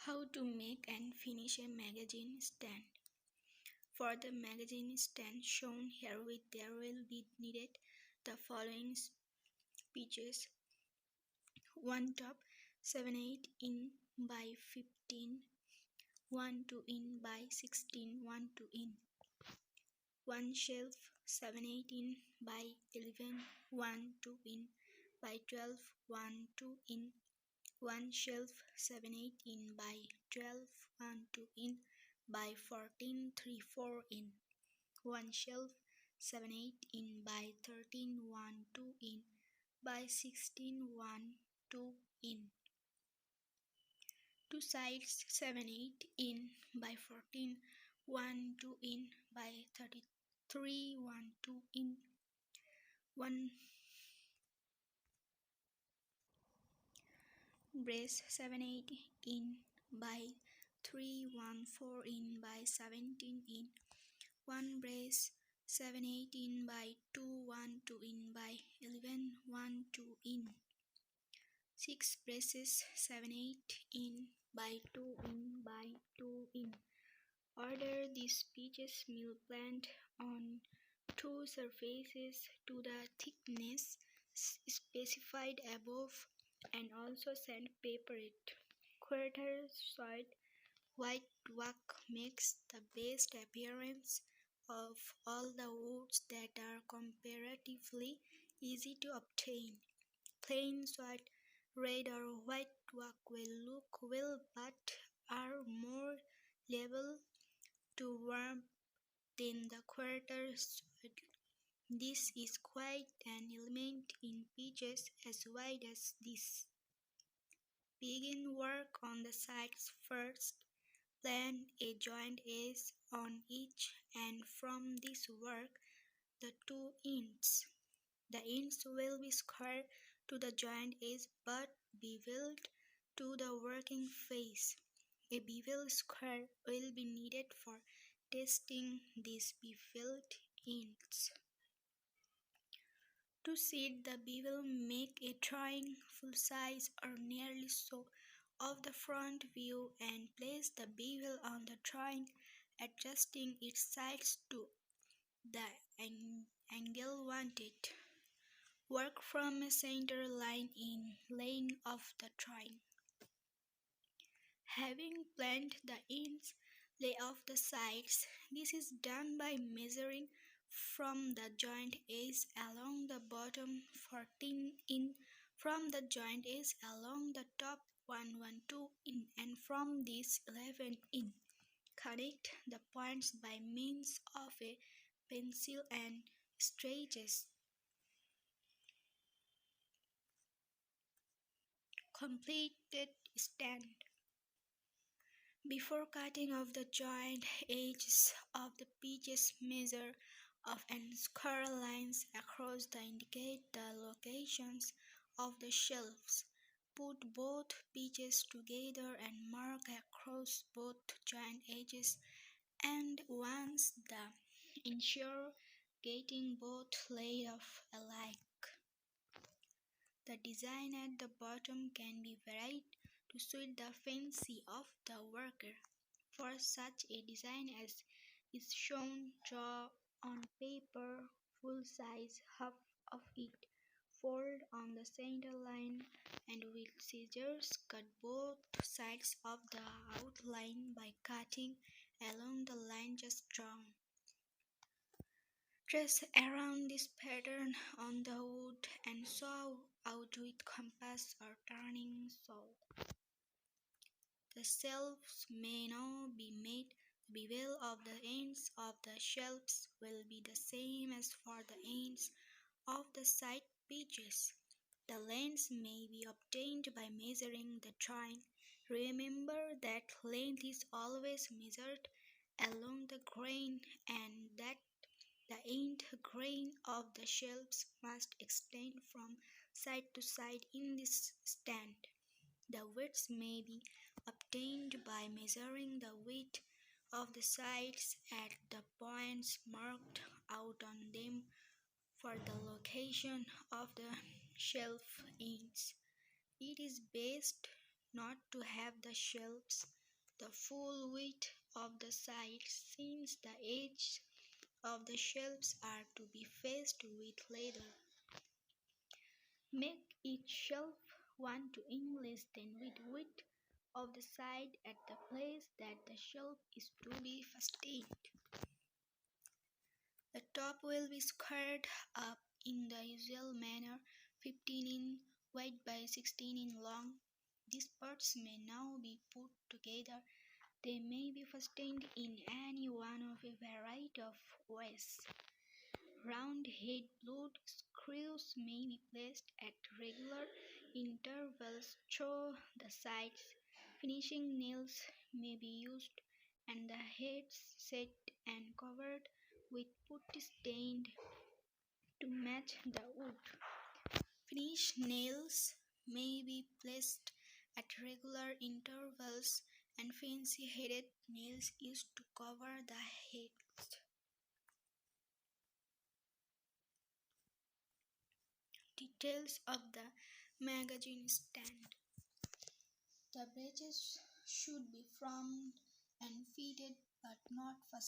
How to make and finish a magazine stand. For the magazine stand shown herewith there will be needed the following pieces. One top 7/8 in by 15, 1/2 in by 16, 1/2 in. One shelf 7/8 in by 11, 1/2 in by 12, 1/2 in. One shelf 7/8 in by 12, 1/2 in by 14, 3/4 in. One shelf 7/8 in by 13, 1/2 in by 16, 1/2 in. Two sides 7/8 in by 14, 1/2 in by 33, 1/2 in. One brace 7/8 in by 3, 1/4 in by 17 in. One brace 7/8 in by 2, 1/2 in by 11, 1/2 in. Six braces 7/8 in by 2 in by 2 in. Order these pieces mill plant on two surfaces to the thickness specified above and also sandpaper it. Quarter soiled white wax makes the best appearance of all the woods that are comparatively easy to obtain. Plain white, red or white wax will look well but are more liable to warp than the quarter soil. This is quite an element in pitches as wide as this. Begin work on the sides first. Plant a joint edge on each and from this work the two ends. The ends will be square to the joint edge but beveled to the working face. A bevel square will be needed for testing these beveled ends. To set the bevel, make a drawing full size or nearly so of the front view and place the bevel on the drawing, adjusting its sides to the angle wanted. Work from a center line in laying of the drawing. Having planned the ends, lay off the sides. This is done by measuring from the joint edge along the bottom 14 in, from the joint edge along the top 112 in, and from this 11 in. Connect the points by means of a pencil and stretches. Completed stand. Before cutting off the joint edges of the pitches, measure off and square lines across to indicate the locations of the shelves. Put both pitches together and mark across both joint edges, and once done, ensure getting both laid off alike. The design at the bottom can be varied to suit the fancy of the worker. For such a design as is shown, draw on paper full size half of it, fold on the center line, and with scissors cut both sides of the outline by cutting along the line just drawn. Trace around this pattern on the wood and saw out with compass or turning saw. The shelves may now be made. The bevel of the ends of the shelves will be the same as for the ends of the side pitches. The lengths may be obtained by measuring the drawing. Remember that length is always measured along the grain and that the end grain of the shelves must extend from side to side in this stand. The widths may be obtained by measuring the width of the sides at the points marked out on them for the location of the shelf ends. It is best not to have the shelves the full width of the sides since the edges of the shelves are to be faced with leather. Make each shelf 1 to in less than with width of the side at the place that the shelf is to be fastened. The top will be squared up in the usual manner, 15 in wide by 16 in long. These parts may now be put together. They may be fastened in any one of a variety of ways. Round head blood screws may be placed at regular intervals through the sides. Finishing nails may be used and the heads set and covered with putty stained to match the wood. Finished nails may be placed at regular intervals and fancy headed nails used to cover the heads. Details of the magazine stand. The breeches should be formed and fitted but not fastened.